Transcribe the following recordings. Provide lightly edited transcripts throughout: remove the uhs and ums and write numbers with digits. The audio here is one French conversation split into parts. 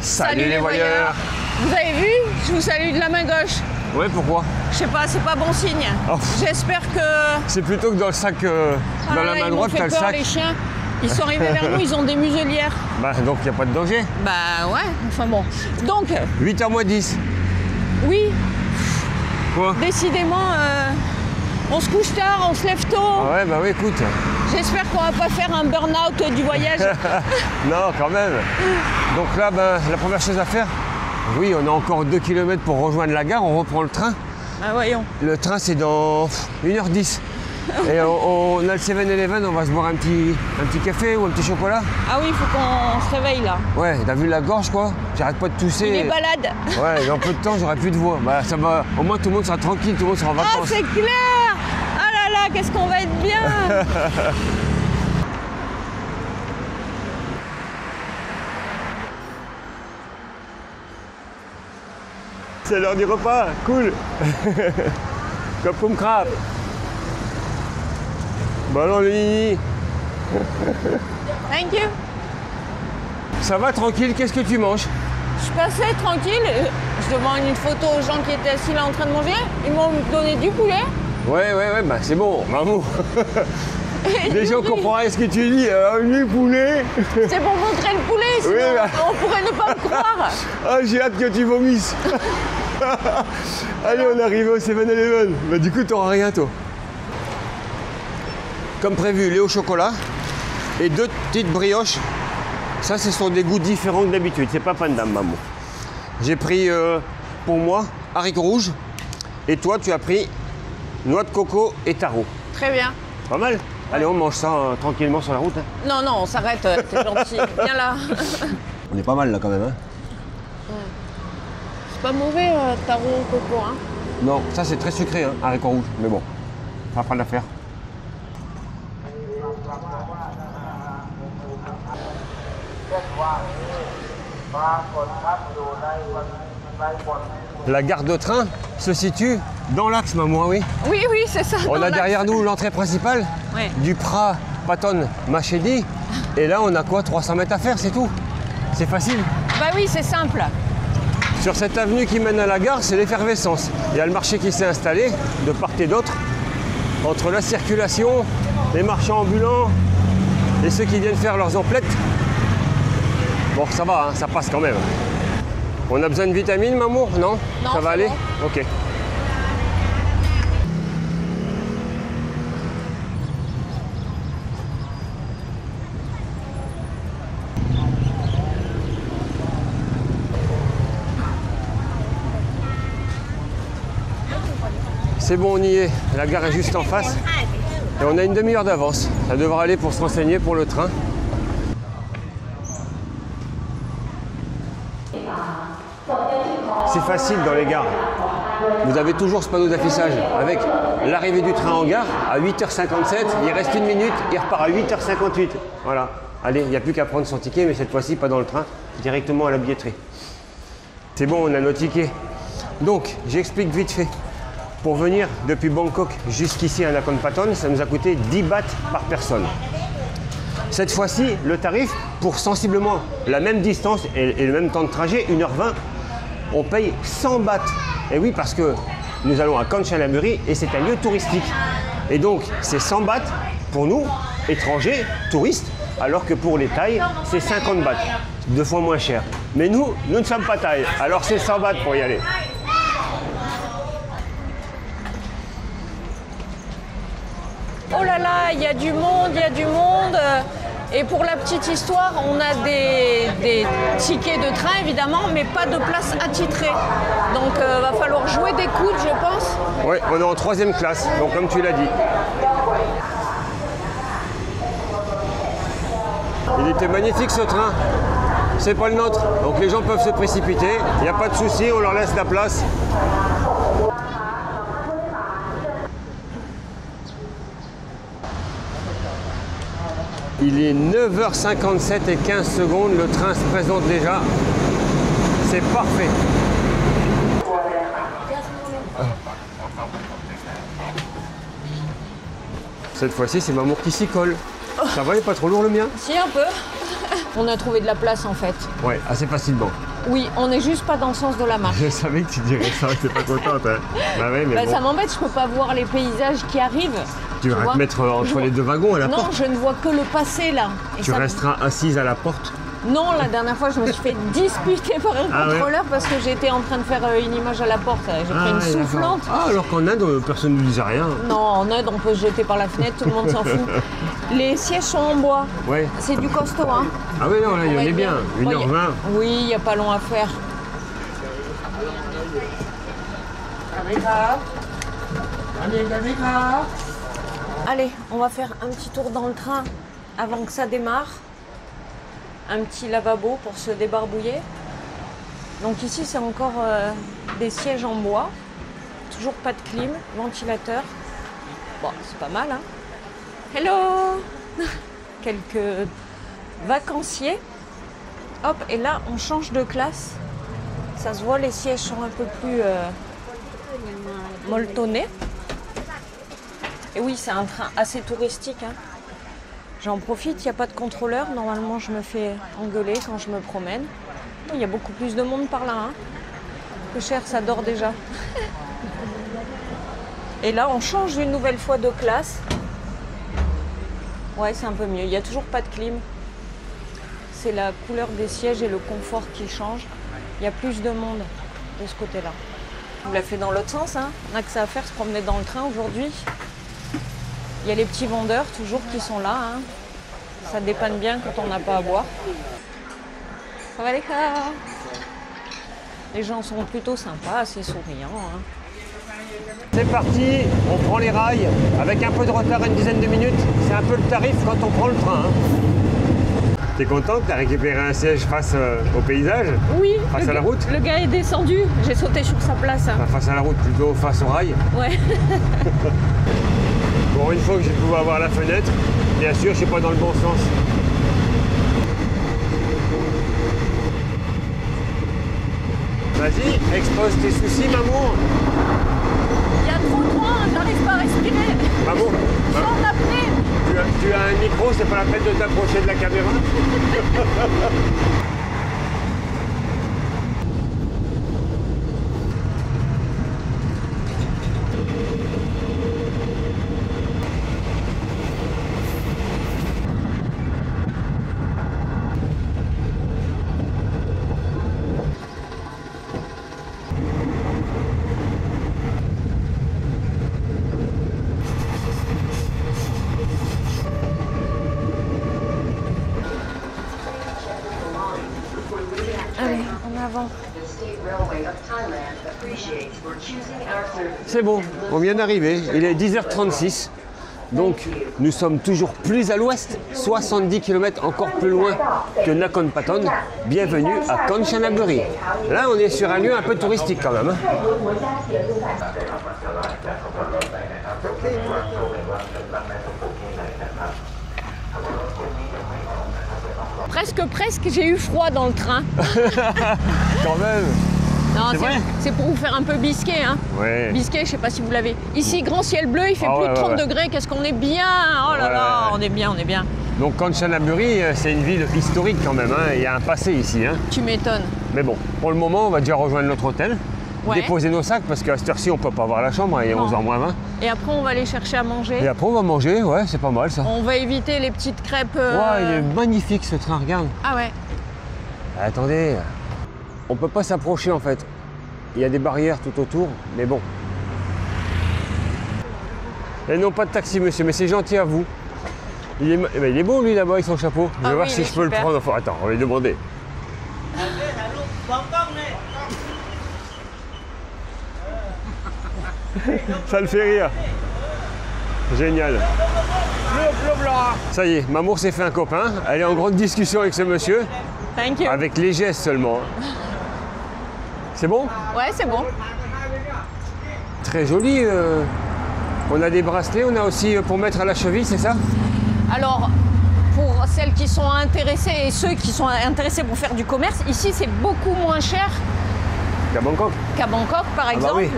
Salut les voyeurs. Vous avez vu? Je vous salue de la main gauche. Ouais, pourquoi? Je sais pas, c'est pas bon signe. Oh. J'espère que... C'est plutôt que dans le sac, dans la main droite, t'as le sac. Les chiens, ils sont arrivés vers nous, ils ont des muselières. Bah donc il n'y a pas de danger. Bah ouais, enfin bon. Donc... 8h moins 10. Oui. Quoi? Décidément, on se couche tard, on se lève tôt. Ah ouais, bah oui, écoute. J'espère qu'on va pas faire un burn-out du voyage. Non, quand même. Donc là, ben, la première chose à faire, oui, on a encore 2 km pour rejoindre la gare, on reprend le train. Ah voyons. Le train, c'est dans 1h10. Et on a le 7-Eleven, on va se boire un petit café ou un petit chocolat. Ah oui, il faut qu'on se réveille là. Ouais, t'as vu la gorge quoi? J'arrête pas de tousser. Il est balade. Ouais, dans peu de temps, j'aurai plus de voix. Bah ça va, au moins tout le monde sera tranquille, tout le monde sera en vacances. Ah c'est clair. Ah là là, qu'est-ce qu'on va être bien. C'est l'heure du repas, cool. Comme crabe. Bah non, le nini. Thank you. Ça va tranquille, qu'est-ce que tu manges? Je passais tranquille, je demande une photo aux gens qui étaient assis là en train de manger. Ils m'ont donné du poulet. Ouais, bah c'est bon, maman. Les gens comprennent ce que tu dis, du poulet. C'est pour montrer le poulet, sinon Oui, bah. on pourrait ne pas me croire. Ah, j'ai hâte que tu vomisses. Allez, on arrive au 7-Eleven. Bah du coup, t'auras rien, toi. Comme prévu, lait au chocolat et 2 petites brioches. Ça, ce sont des goûts différents que d'habitude. C'est pas Pandam, maman. J'ai pris, pour moi, haricots rouges. Et toi, tu as pris noix de coco et taro. Très bien. Pas mal. Allez, on mange ça tranquillement sur la route. Hein. Non, non, on s'arrête, t'es gentil. Viens là. On est pas mal là quand même. Hein. C'est pas mauvais, taro au coco, hein. Non, ça c'est très sucré, hein, haricots rouges. Mais bon, ça va pas l'affaire. La gare de train se situe dans l'axe, maman, oui. Oui, oui, c'est ça. On a derrière nous l'entrée principale Ouais. du Prat Patton Machedi. Et là, on a quoi? 300 mètres à faire, c'est tout. C'est facile. Bah oui, c'est simple. Sur cette avenue qui mène à la gare, c'est l'effervescence. Il y a le marché qui s'est installé de part et d'autre. Entre la circulation, les marchands ambulants et ceux qui viennent faire leurs emplettes. Bon, ça va, hein, ça passe quand même. On a besoin de vitamines, maman? Non? Non, ça va c'est aller? bon. Ok. C'est bon, on y est. La gare est juste en face. Et on a une demi-heure d'avance. Ça devra aller pour se renseigner pour le train. C'est facile dans les gares. Vous avez toujours ce panneau d'affichage avec l'arrivée du train en gare à 8h57. Il reste 1 minute, il repart à 8h58. Voilà. Allez, il n'y a plus qu'à prendre son ticket, mais cette fois-ci pas dans le train, directement à la billetterie. C'est bon, on a nos tickets. Donc, j'explique vite fait. Pour venir depuis Bangkok jusqu'ici à Nakhon Pathom, ça nous a coûté 10 bahts par personne. Cette fois-ci, le tarif, pour sensiblement la même distance et le même temps de trajet, 1h20, on paye 100 bahts. Et oui, parce que nous allons à Kanchanaburi et c'est un lieu touristique. Et donc, c'est 100 bahts pour nous, étrangers, touristes, alors que pour les Thaïs, c'est 50 bahts, 2 fois moins cher. Mais nous ne sommes pas Thaïs, alors c'est 100 bahts pour y aller. Oh là là, il y a du monde, il y a du monde. Et pour la petite histoire, on a des tickets de train évidemment, mais pas de place attitrée. Donc va falloir jouer des coudes, je pense. Oui, on est en 3e classe, donc comme tu l'as dit. Il était magnifique ce train. C'est pas le nôtre, donc les gens peuvent se précipiter. Il n'y a pas de souci, on leur laisse la place. Il est 9h57 et 15 secondes, le train se présente déjà. C'est parfait. Cette fois-ci, c'est Mamour qui s'y colle. Ça va, il n'est pas trop lourd le mien? Si, un peu. On a trouvé de la place en fait. Ouais, assez facilement. Oui, on n'est juste pas dans le sens de la marche. Je savais que tu dirais ça, t'es pas contente. Hein. Bah ouais, mais Bah, bon. ça m'embête, je peux pas voir les paysages qui arrivent. Tu vas te mettre entre les deux wagons à la Non, porte. je ne vois que le passé là. Et Tu ça... resteras assise à la porte. Non, la dernière fois, je me suis fait disputer par un contrôleur parce que j'étais en train de faire une image à la porte. J'ai pris une soufflante. Ah, alors qu'en Inde, personne ne nous disait rien. Non, en Inde, on peut se jeter par la fenêtre, tout le monde s'en fout. Les sièges sont en bois. Ouais. C'est du costaud, hein. Ah oui, non, là, il y en est bien. Bon, 1h20. Oui, il n'y a pas long à faire. Allez, on va faire un petit tour dans le train avant que ça démarre. Un petit lavabo pour se débarbouiller. Donc ici, c'est encore des sièges en bois. Toujours pas de clim, ventilateur. Bon, c'est pas mal, hein. Hello. Quelques vacanciers. Hop, et là, on change de classe. Ça se voit, les sièges sont un peu plus molletonnés. Et oui, c'est un train assez touristique, hein. J'en profite, il n'y a pas de contrôleur. Normalement, je me fais engueuler quand je me promène. Il y a beaucoup plus de monde par là, hein. Peu cher, ça dort déjà. Et là, on change une nouvelle fois de classe. Ouais, c'est un peu mieux. Il n'y a toujours pas de clim. C'est la couleur des sièges et le confort qui change. Il y a plus de monde de ce côté-là. On l'a fait dans l'autre sens, hein. On n'a que ça à faire, se promener dans le train aujourd'hui. Il y a les petits vendeurs toujours qui sont là, hein. Ça dépanne bien quand on n'a pas à boire. Ça va les gars? Les gens sont plutôt sympas, assez souriants, hein. C'est parti, on prend les rails avec un peu de retard, une dizaine de minutes. C'est un peu le tarif quand on prend le train. Hein. T'es content que tu as récupéré un siège face au paysage? Oui. Face à la route? Le gars est descendu, j'ai sauté sur sa place. Enfin, face à la route, plutôt face au rail. Ouais. Bon, une fois que j'ai pu avoir la fenêtre, bien sûr, je suis pas dans le bon sens. Vas-y, expose tes soucis, maman. Il y a trop de vent, j'arrive pas à respirer. Maman, Je suis en apnée. tu as un micro, c'est pas la peine de t'approcher de la caméra. Allez, en avant. C'est bon, on vient d'arriver, il est 10h36. Donc nous sommes toujours plus à l'ouest, 70 km encore plus loin que Nakhon Pathom. Bienvenue à Kanchanaburi. Là on est sur un lieu un peu touristique quand même. Hein. Presque, j'ai eu froid dans le train. Quand même. Non, C'est vrai? c'est pour vous faire un peu bisquer, hein. Ouais. Bisquet, je sais pas si vous l'avez. Ici, grand ciel bleu, il fait Ah plus ouais, de 30 ouais. degrés. Qu'est-ce qu'on est bien! Oh là là, on est bien, on est bien. Donc Kanchanaburi, c'est une ville historique quand même, hein. Il y a un passé ici. Hein. Tu m'étonnes. Mais bon, pour le moment, on va déjà rejoindre notre hôtel, Ouais. déposer nos sacs parce qu'à cette heure-ci, on peut pas voir la chambre, il est Non. 11h moins 20. Et après, on va aller chercher à manger. Et après, on va manger, ouais, c'est pas mal ça. On va éviter les petites crêpes. Ouais, il est magnifique ce train, regarde. Ah ouais. Attendez, on peut pas s'approcher en fait. Il y a des barrières tout autour, mais bon. Et non, pas de taxi, monsieur, mais c'est gentil à vous. Il est beau lui là-bas avec son chapeau. Je vais Ah voir oui, si il je est peux le super. prendre. Enfin, attends, on va lui demander. Ça le fait rire. Génial. Ça y est, Mamour s'est fait un copain. Elle est en grande discussion avec ce monsieur, Thank you. avec les gestes seulement. C'est bon? Ouais, c'est bon. Très joli. On a des bracelets, on a aussi pour mettre à la cheville, c'est ça? Alors, pour celles qui sont intéressées et ceux qui sont intéressés pour faire du commerce, ici, c'est beaucoup moins cher À Bangkok. qu'à Bangkok, par bah exemple. oui.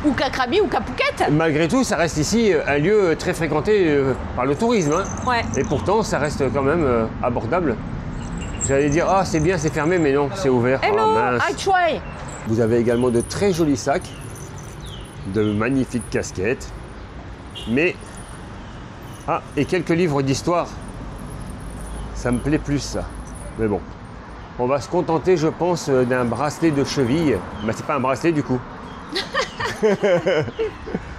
Ou qu'à Krabi ou qu'à Phuket. Malgré tout, ça reste ici un lieu très fréquenté par le tourisme. Hein. Ouais. Et pourtant, ça reste quand même abordable. J'allais dire, ah c'est bien, c'est fermé, mais non, c'est ouvert. Hello, Oh, mince. I try. Vous avez également de très jolis sacs, de magnifiques casquettes, mais... Ah, et quelques livres d'histoire. Ça me plaît plus, ça. Mais bon, on va se contenter, je pense, d'un bracelet de cheville. Mais c'est pas un bracelet, du coup.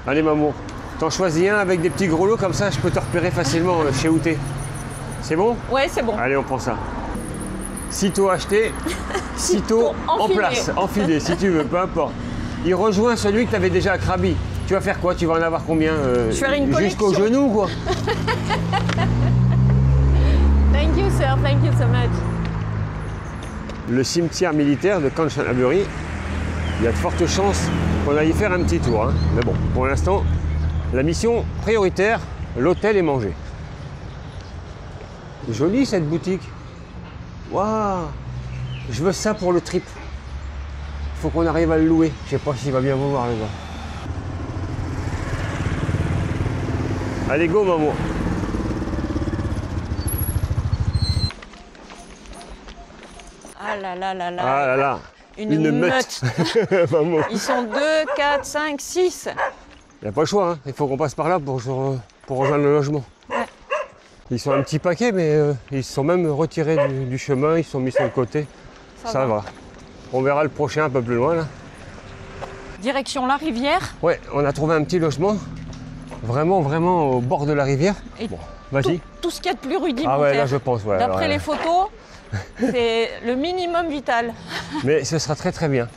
Allez, maman, t'en choisis un avec des petits gros lots, comme ça, je peux te repérer facilement chez Outé. C'est bon? Ouais, c'est bon. Allez, on prend ça. Sitôt acheté, sitôt en enfilé. place, enfilé, si tu veux, peu importe. Il rejoint celui que tu avais déjà à Krabi. Tu vas faire quoi? Tu vas en avoir combien? Je vais faire une jusqu'au collection. genou, quoi. Thank you, sir. Thank you so much. Le cimetière militaire de Kanchanaburi, il y a de fortes chances qu'on aille y faire un petit tour. Hein. Mais bon, pour l'instant, la mission prioritaire, l'hôtel est mangé. Jolie cette boutique. Waouh! Je veux ça pour le trip. Il faut qu'on arrive à le louer. Je sais pas s'il va bien vous voir, le gars. Allez, go, maman. Ah là là là là. Ah là là. Une meute. Maman. Ils sont 2, 4, 5, 6. Il n'y a pas le choix. Hein. Il faut qu'on passe par là pour rejoindre le logement. Ouais. Ils sont un petit paquet, mais ils se sont même retirés du chemin. Ils se sont mis sur le côté. Ça va. On verra le prochain un peu plus loin, là. Direction la rivière. Ouais, on a trouvé un petit logement. Vraiment, vraiment au bord de la rivière. Et Bon, vas-y. tout ce qu'il y a de plus rudimentaire. Ah ouais, là je pense, ouais. D'après ouais. les photos, c'est le minimum vital. Mais ce sera très très bien.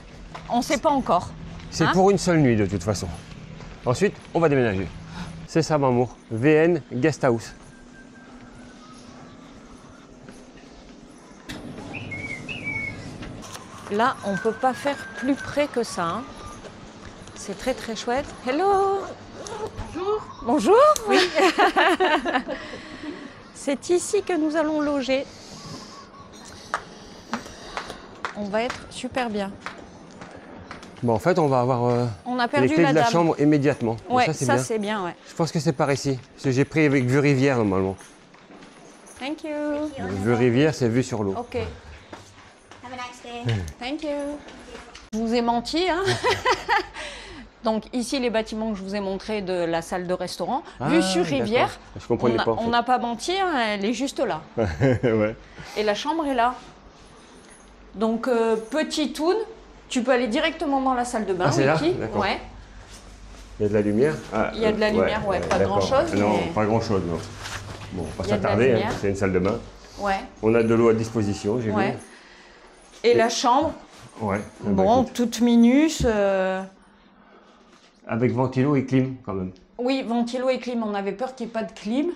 On ne sait pas encore. C'est Hein? pour une seule nuit de toute façon. Ensuite, on va déménager. C'est ça, mon amour. VN Guest House. Là, on ne peut pas faire plus près que ça. Hein. C'est très très chouette. Hello. Bonjour. Bonjour. Oui. C'est ici que nous allons loger. On va être super bien. Bon, en fait, on va avoir On a les perdu clés la de la dame. chambre immédiatement. Donc Ouais, ça, c'est bien. c'est bien, ouais. Je pense que c'est par ici. Parce que j'ai pris avec vue rivière normalement. Thank you. Vue rivière, c'est vue sur l'eau. Ok. Have a nice day. Thank you. Je vous ai menti, hein. Donc ici, les bâtiments que je vous ai montrés de la salle de restaurant, vue sur d'accord. rivière. Je comprenais pas. en On n'a pas menti, hein, elle est juste là. fait. Ouais. Et la chambre est là. Donc petit toon, tu peux aller directement dans la salle de bain. Ah, c'est là? Wiki. D'accord. Ouais. Il y a de la lumière. Ah, Il y a de la lumière, ouais, pas d'accord. grand-chose, Non, mais- pas grand-chose, non. Bon, on va pas Il y a de la s'attarder, hein, lumière. c'est une salle de bain. Ouais. On a de l'eau à disposition, j'ai Ouais. vu. Et la chambre, Ouais. Ah bah, bon, écoute, toute minus. avec ventilo et clim quand même. Oui, ventilo et clim. On avait peur qu'il n'y ait pas de clim.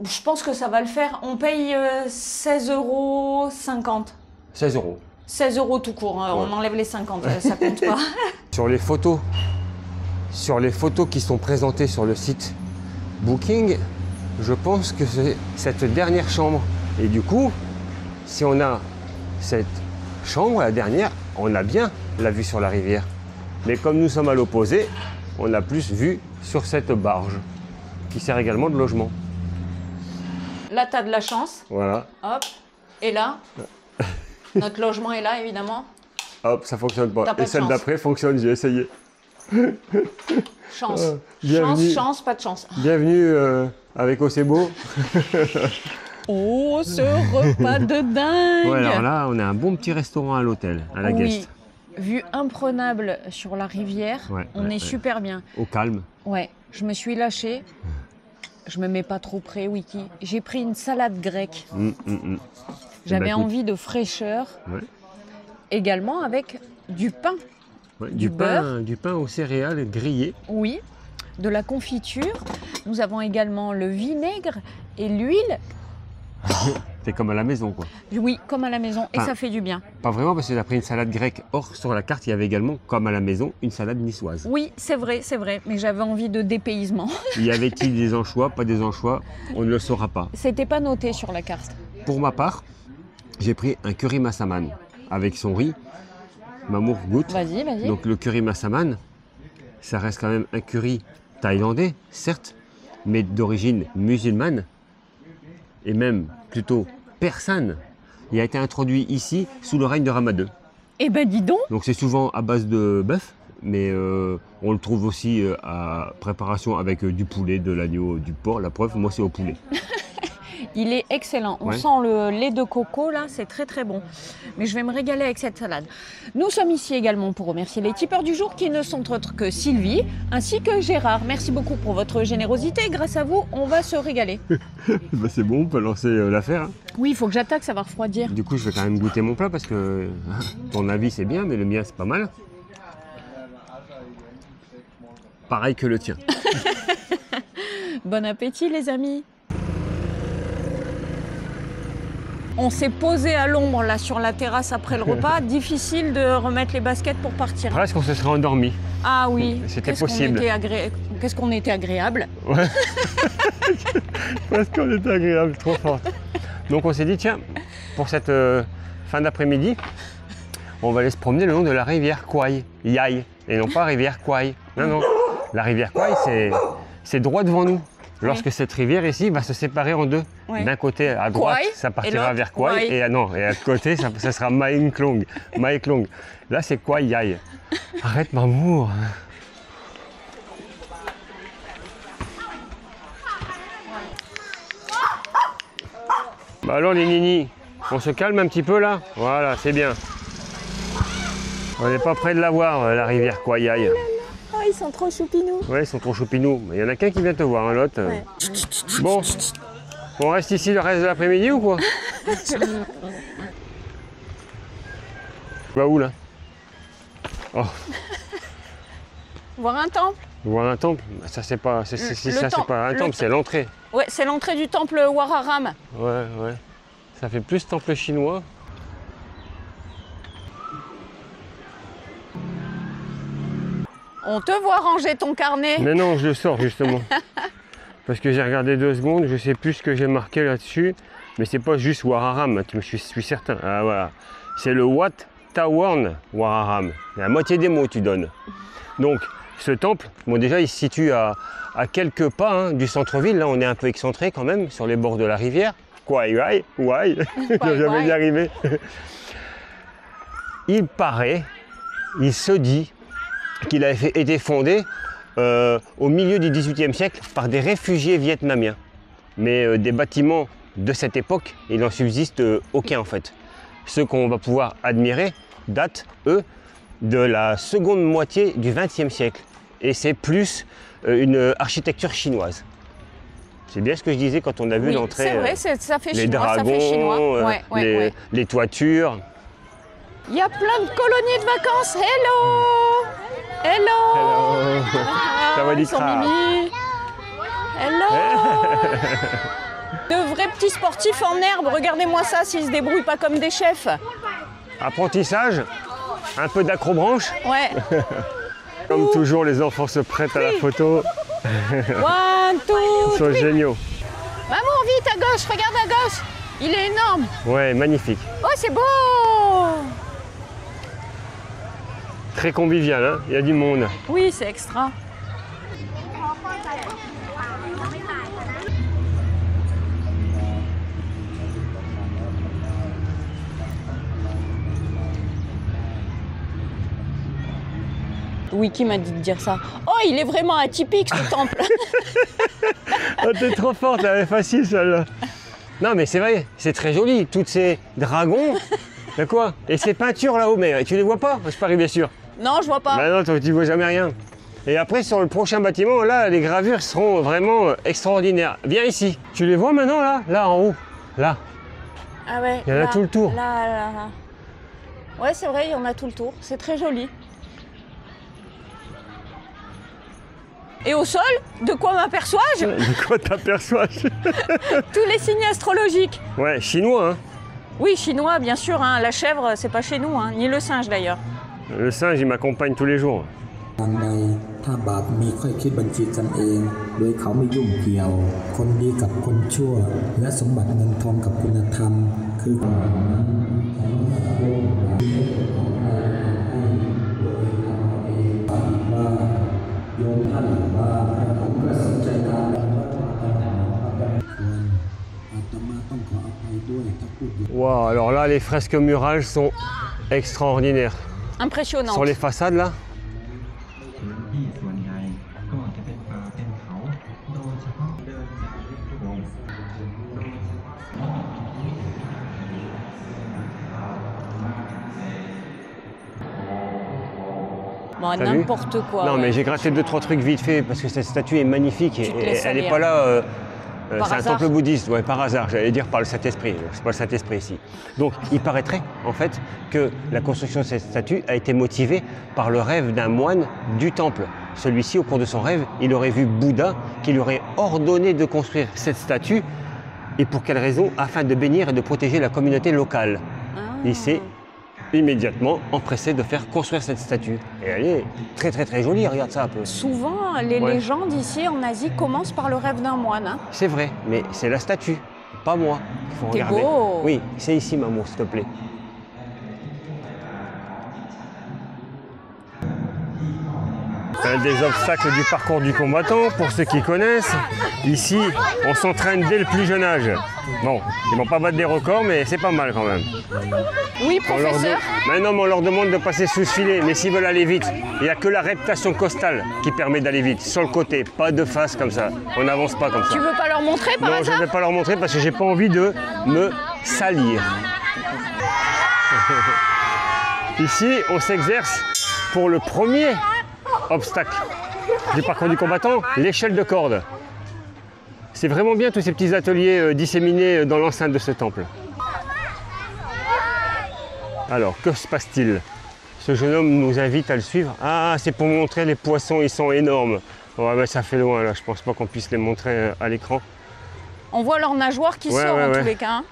Je pense que ça va le faire. On paye 16,50 €. 16 euros. 16 € tout court. Hein. Ouais. On enlève les 50, ça compte pas. Sur les photos qui sont présentées sur le site Booking, je pense que c'est cette dernière chambre. Et du coup, si on a cette chambre, la dernière, on a bien la vue sur la rivière. Mais comme nous sommes à l'opposé, on a plus vue sur cette barge qui sert également de logement. Là, tu as de la chance. Voilà. Hop. Et là, notre logement est là, évidemment. Hop, ça fonctionne pas. T'as pas Et de celle chance. d'après fonctionne, j'ai essayé. Chance. bienvenue. Chance, pas de chance. Bienvenue avec Ocebo. Oh, ce repas de dingue! Ouais, alors là, on a un bon petit restaurant à l'hôtel, à la Oui, Guest. vue imprenable sur la rivière. Ouais, on ouais, est ouais. super bien. Au calme. Ouais, je me suis lâchée. Je me mets pas trop près, Wiki. J'ai pris une salade grecque. J'avais écoute. envie de fraîcheur, Ouais. également avec du pain. Ouais, Du beurre. du pain aux céréales grillé. Oui, de la confiture. Nous avons également le vinaigre et l'huile. C'est comme à la maison, quoi. Oui, comme à la maison. Et Enfin, ça fait du bien. Pas vraiment, parce que j'ai pris une salade grecque. Or, sur la carte, il y avait également, comme à la maison, une salade niçoise. Oui, c'est vrai. Mais j'avais envie de dépaysement. Y avait-il des anchois, pas des anchois? On ne le saura pas. C'était pas noté sur la carte. Pour ma part, j'ai pris un curry massaman avec son riz. Mamour goûte. Vas-y. Donc le curry massaman, ça reste quand même un curry thaïlandais, certes, mais d'origine musulmane, et même plutôt persane. Il a été introduit ici sous le règne de Rama II. Eh ben dis donc. Donc c'est souvent à base de bœuf, mais on le trouve aussi à préparation avec du poulet, de l'agneau, du porc. La preuve, moi c'est au poulet. Il est excellent. On Ouais. sent le lait de coco là, c'est très très bon. Mais je vais me régaler avec cette salade. Nous sommes ici également pour remercier les tipeurs du jour qui ne sont autres que Sylvie ainsi que Gérard. Merci beaucoup pour votre générosité. Grâce à vous, on va se régaler. Bah c'est bon, on peut lancer l'affaire. Hein. Oui, il faut que j'attaque, ça va refroidir. Du coup, je vais quand même goûter mon plat parce que ton avis c'est bien, mais le mien c'est pas mal. Pareil que le tien. Bon appétit les amis. On s'est posé à l'ombre là sur la terrasse après le repas. Difficile de remettre les baskets pour partir. Presque on se serait endormi. Ah oui, C'était qu'est-ce qu'on possible. était Qu'est-ce qu'on était agréable. Ouais. Presque on était agréable, trop forte. Donc on s'est dit, tiens, pour cette fin d'après-midi, on va aller se promener le long de la rivière Kwai, Yai, et non pas rivière Kwai. Non, non, la rivière Kwai, c'est droit devant nous. Lorsque cette rivière ici va se séparer en deux. Ouais. D'un côté, à droite, Kwai, ça et partira l'autre, vers Kwai, Wai. et à côté, ça sera Mae Klong. Mae Klong. Là, c'est Kwai Yai. Arrête, Mamour. Bah alors les ninis, on se calme un petit peu là. Voilà, c'est bien. On n'est pas près de la voir, la rivière Kwai Yai. Oh, ils sont trop choupinous. Ouais, ils sont trop choupinous. Il y en a qu'un qui vient te voir, hein, l'autre. Ouais. Bon, on reste ici le reste de l'après-midi ou quoi? Va où là? Oh, Voir un temple. voir un temple? Bah, ça c'est pas, ça c'est temple, pas un le temple, c'est l'entrée. Ouais, c'est l'entrée du temple Wararam. Ouais, ouais. Ça fait plus temple chinois. On te voit ranger ton carnet. Mais non, je le sors justement. Parce que j'ai regardé 2 secondes, je sais plus ce que j'ai marqué là-dessus. Mais c'est pas juste Wararam, je suis certain. Ah voilà. C'est le Wat Tawern Wararam. La moitié des mots tu donnes. Donc ce temple, bon déjà il se situe à quelques pas hein, du centre-ville. Là on est un peu excentré quand même, sur les bords de la rivière. Kwai Yai, Wai, j'avais y arrivé. Il paraît, il se dit qu'il a été fondé au milieu du XVIIIe siècle par des réfugiés vietnamiens. Mais des bâtiments de cette époque, il n'en subsiste aucun en fait. Ceux qu'on va pouvoir admirer datent, eux, de la seconde moitié du XXe siècle. Et c'est plus une architecture chinoise. C'est bien ce que je disais quand on a vu Oui, l'entrée. c'est vrai, ça fait Les chinois, dragons, ça fait chinois. Ouais, ouais, ouais. les toitures. Il y a plein de colonies de vacances. Hello. Hello. Ça va Ils sont Ditra. mimi. Hello. De vrais petits sportifs en herbe. Regardez-moi ça, s'ils se débrouillent pas comme des chefs. Apprentissage, un peu d'acrobranche. Ouais. Comme toujours, les enfants se prêtent à la photo. 1, 2, Ils sont géniaux. Maman, vite à gauche, regarde à gauche. Il est énorme. Ouais, magnifique. Oh, c'est beau. Très convivial, hein, il y a du monde. Oui, c'est extra. Wiki m'a dit de dire ça. Oh, il est vraiment atypique ce temple. Oh, t'es trop forte, elle est facile celle-là. Non mais c'est vrai, c'est très joli, tous ces dragons. De quoi? Et ces peintures là-haut, mais tu les vois pas? Je parie bien sûr. Non, je vois pas. Bah non, toi, tu vois jamais rien. Et après sur le prochain bâtiment, là, les gravures seront vraiment extraordinaires. Viens ici. Tu les vois maintenant là? Là en haut. Là. Ah ouais. Il y en a là, tout le tour. Là, là, là. Ouais, c'est vrai, il y en a tout le tour. C'est très joli. Et au sol, de quoi m'aperçois-je? De quoi t'aperçois? Tous les signes astrologiques. Ouais, chinois, hein. Oui, chinois, bien sûr. Hein. La chèvre, c'est pas chez nous, hein. Ni le singe d'ailleurs. Le singe, il m'accompagne tous les jours. ทางใดถ้าบาปมีค่อยคิดบัญชีกันเอง โดยเขาไม่ยุ่งเกี่ยว คนดีกับคนชั่ว และสมบัติเงินทองกับคุณธรรม คือ ว่า โยมท่านเห็นว่าผมก็สนใจการดำวัดอาตมาต้องขออภัยด้วยถ้าพูด Wow, alors là, les fresques murales sont extraordinaires. Impressionnant. Sur les façades, là, ที่ส่วนใหญ่ก็จะเป็นป่าเป็นเขาโดยเฉพาะเดินจากยุทธวงศ์ Bon, T'as vu? n'importe quoi. Non, ouais. mais j'ai gratté 2-3 trucs vite fait parce que cette statue est magnifique et, Tu te laisses elle n'est aller, pas hein. là. Par C'est un hasard. temple bouddhiste, ouais, par hasard, j'allais dire par le Saint-Esprit. C'est pas le Saint-Esprit ici. Donc, il paraîtrait en fait que la construction de cette statue a été motivée par le rêve d'un moine du temple. Celui-ci, au cours de son rêve, il aurait vu Bouddha qui lui aurait ordonné de construire cette statue. Et pour quelle raison? Afin de bénir et de protéger la communauté locale. Il s'est immédiatement empressé de faire construire cette statue. Et elle est très très très jolie, regarde ça un peu. Souvent, les Ouais. légendes ici en Asie commencent par le rêve d'un moine. Hein. C'est vrai, mais c'est la statue, pas moi. Il faut T'es regarder. beau. Oui, c'est ici, maman, s'il te plaît. Un des obstacles du parcours du combattant, pour ceux qui connaissent, ici, on s'entraîne dès le plus jeune âge. Bon, ils vont pas battre des records, mais c'est pas mal quand même. Oui, On leur professeur. Maintenant, on leur demande de passer sous ce filet, mais s'ils veulent aller vite, il n'y a que la reptation costale qui permet d'aller vite, sur le côté, pas de face comme ça. On n'avance pas comme ça. Tu veux pas leur montrer par Non, je ne hasard? vais pas leur montrer parce que j'ai pas envie de me salir. Ici, on s'exerce pour le premier obstacle du parcours du combattant, l'échelle de corde. C'est vraiment bien tous ces petits ateliers disséminés dans l'enceinte de ce temple. Alors, que se passe-t-il? Ce jeune homme nous invite à le suivre. Ah, c'est pour montrer les poissons, ils sont énormes. Ouais, mais ça fait loin là, je pense pas qu'on puisse les montrer à l'écran. On voit leur nageoire qui Ouais, sort ouais, en ouais. tous les cas. Hein.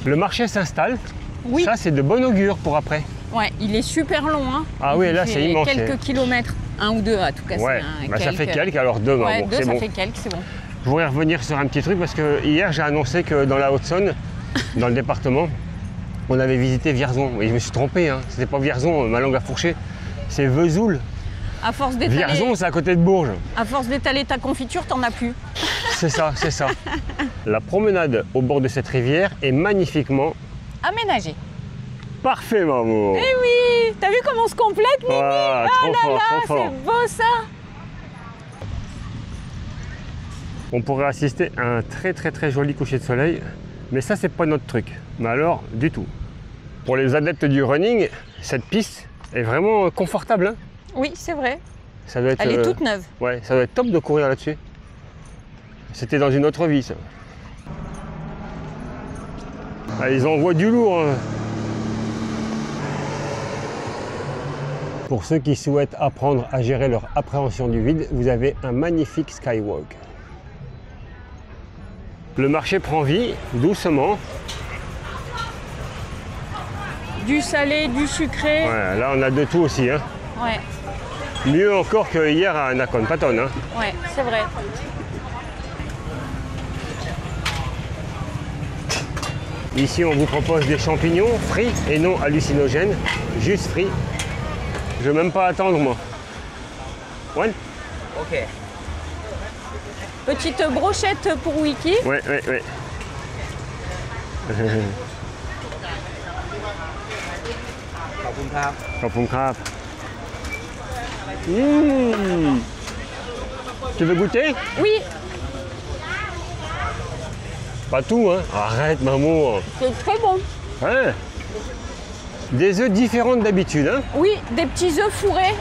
Le marché s'installe. Oui. Ça, c'est de bon augure pour après. Ouais, il est super long. Hein. Ah Il oui, là, fait c'est immense. Quelques kilomètres. Un ou deux, en tout cas. Ouais, c'est un, bah, ça fait quelques, alors deux, Ouais, bon, deux, c'est ça bon. fait quelques, c'est bon. Je voudrais revenir sur un petit truc parce que hier, j'ai annoncé que dans la Haute-Saône, dans le département, on avait visité Vierzon. Et je me suis trompé, hein. C'était pas Vierzon, ma langue a fourché. C'est Vesoul. À force d'étaler, Vierzon, c'est à côté de Bourges. à force d'étaler ta confiture, t'en as plus. C'est ça, c'est ça. La promenade au bord de cette rivière est magnifiquement Aménagé. parfait, maman. Eh oui, t'as vu comment on se complète, Mimi? Ah, trop fort, là, trop fort. c'est beau ça. On pourrait assister à un très très très joli coucher de soleil, mais ça c'est pas notre truc. Mais alors, du tout. Pour les adeptes du running, cette piste est vraiment confortable. Hein. Oui, c'est vrai. Ça doit être, Elle est toute neuve. Ouais, ça doit être top de courir là-dessus. C'était dans une autre vie, ça. Ah, ils envoient du lourd. Hein. Pour ceux qui souhaitent apprendre à gérer leur appréhension du vide, vous avez un magnifique skywalk. Le marché prend vie, doucement. Du salé, du sucré. Ouais, là, on a de tout aussi. Hein. Ouais, Mieux encore que hier à Nakhon Paton. Hein. ouais, c'est vrai. Ici, on vous propose des champignons frits et non hallucinogènes, juste frits. Je ne veux même pas attendre, moi. Ouais, Petite brochette pour Wiki. ouais, ouais. ouais. Kapung krab. Mmh. Tu veux goûter? Oui, Pas tout, hein. Arrête, maman. c'est très bon. Hein. Des œufs différents d'habitude, hein. Oui, des petits œufs fourrés.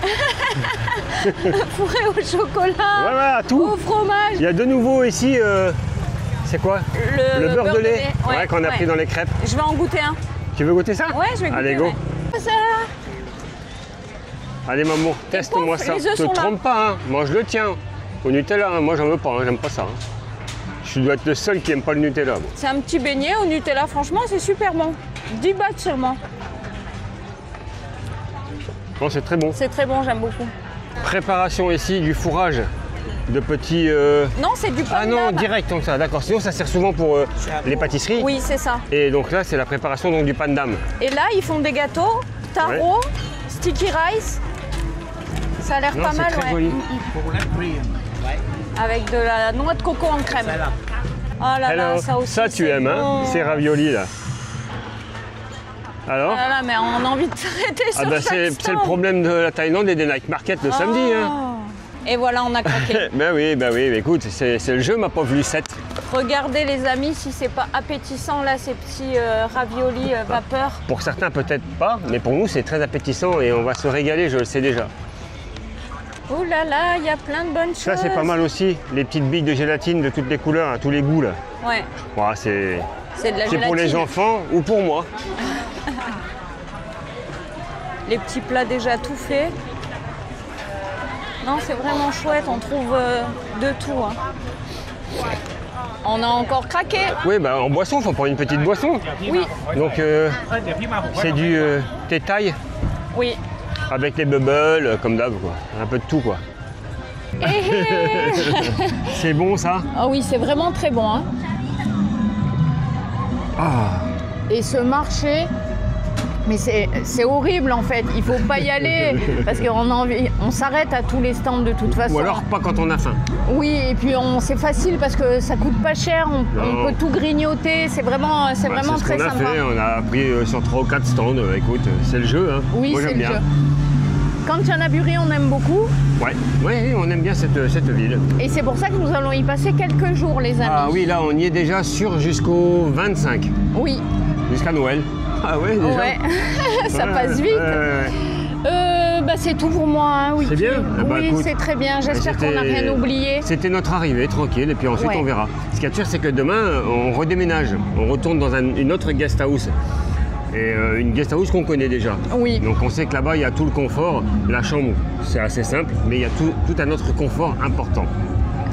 Fourrés au chocolat, Voilà, tout. au fromage. Il y a de nouveau ici, c'est quoi? Le beurre de lait, Ouais, qu'on a ouais. pris dans les crêpes. Je vais en goûter un. Tu veux goûter ça? Ouais, je vais goûter. Allez, go. ouais. Ça. Allez, maman, teste-moi pouf, ça. les œufs Te sont là. trompe pas, hein. Mange le tien. Au Nutella, hein. Moi, j'en veux pas, hein. J'aime pas ça. Hein. Je dois être le seul qui aime pas le Nutella. Moi. C'est un petit beignet au Nutella, franchement, c'est super bon. 10 bahts seulement. Non, c'est très bon. C'est très bon, j'aime beaucoup. Préparation ici du fourrage de petits... Non, c'est du Ah non, pandan. direct comme ça, d'accord. Sinon, ça sert souvent pour les pâtisseries. Oui, c'est ça. Et donc là, c'est la préparation donc, du pandam. Et là, ils font des gâteaux, taro, sticky rice. Ça a l'air Non, pas c'est mal, très ouais. joli. Avec de la noix de coco en crème. Oh là là, Hello. ça aussi. Ça, tu c'est aimes, hein, bon. ces raviolis là. Alors Oh là là, mais on a envie de s'arrêter sur bah, chaque c'est le stand. problème de la Thaïlande et des night market le samedi. Hein. Et voilà, on a craqué. Ben oui, écoute, c'est le jeu, ma pauvre Lucette. Regardez les amis, si c'est pas appétissant là, ces petits raviolis vapeur. Pour certains, peut-être pas, mais pour nous, c'est très appétissant et on va se régaler, je le sais déjà. Ouh là là, il y a plein de bonnes choses. Ça, c'est pas mal aussi, les petites billes de gélatine de toutes les couleurs, à tous les goûts là. Ouais, Voilà, c'est c'est de la gélatine. pour les enfants ou pour moi. Les petits plats déjà tout faits. Non, c'est vraiment chouette, on trouve de tout. Hein. On a encore craqué. Oui, bah en boisson, il faut prendre une petite boisson. Oui, Donc, c'est du thé thaï oui. avec les bubbles, comme d'hab, quoi. Un peu de tout, quoi. C'est bon, ça? Ah oui, c'est vraiment très bon. Hein. Ah. Et ce marché, mais c'est horrible en fait, il faut pas y aller parce qu'on s'arrête à tous les stands de toute façon. Ou alors pas quand on a faim. Oui, et puis c'est facile parce que ça coûte pas cher, on Non. peut tout grignoter, c'est vraiment Bah, vraiment c'est ce très qu'on a sympa. fait, on a pris sur 3 ou 4 stands. Écoute, c'est le jeu. Hein. Oui, Moi, c'est j'aime le bien. jeu. Quand il y en a Buri, on aime beaucoup Ouais, on aime bien cette ville. et c'est pour ça que nous allons y passer quelques jours les amis. Ah oui, là, on y est déjà sûr jusqu'au 25, Oui, jusqu'à Noël. Ah ouais, déjà. ouais, ça Ouais, passe vite. Bah, c'est tout pour moi, hein, oui. C'est bien. Ah bah, Oui, écoute, c'est très bien. J'espère qu'on n'a c'était- rien oublié. C'était notre arrivée, tranquille, et puis ensuite Ouais. on verra. Ce qu'il y a de sûr, c'est que demain, on redéménage. On retourne dans une autre guest house. Et une guest house qu'on connaît déjà. Oui. Donc on sait que là-bas, il y a tout le confort. La chambre, c'est assez simple, mais il y a tout un autre confort important.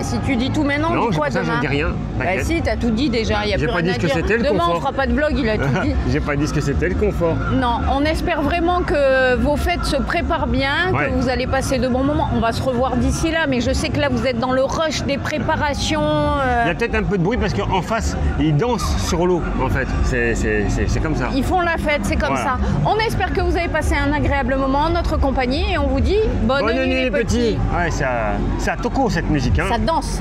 Si tu dis tout maintenant, Non, dis c'est quoi pour ça que demain? je dis rien. Bah T'inquiète. si, t'as tout dit déjà, il y a J'ai plus pas rien dit à ce que dire. c'était, le Demain, confort. on fera pas de vlog, il a tout dit. J'ai pas dit ce que c'était le confort. Non, on espère vraiment que vos fêtes se préparent bien, Ouais. que vous allez passer de bons moments. On va se revoir d'ici là, mais je sais que là, vous êtes dans le rush des préparations. Il y a peut-être un peu de bruit parce qu'en face, ils dansent sur l'eau, en fait. C'est comme ça. Ils font la fête, c'est comme Voilà. ça. On espère que vous avez passé un agréable moment en notre compagnie et on vous dit bonne nuit les petits. Ouais, c'est à Toko cette musique. Hein. Ça danse.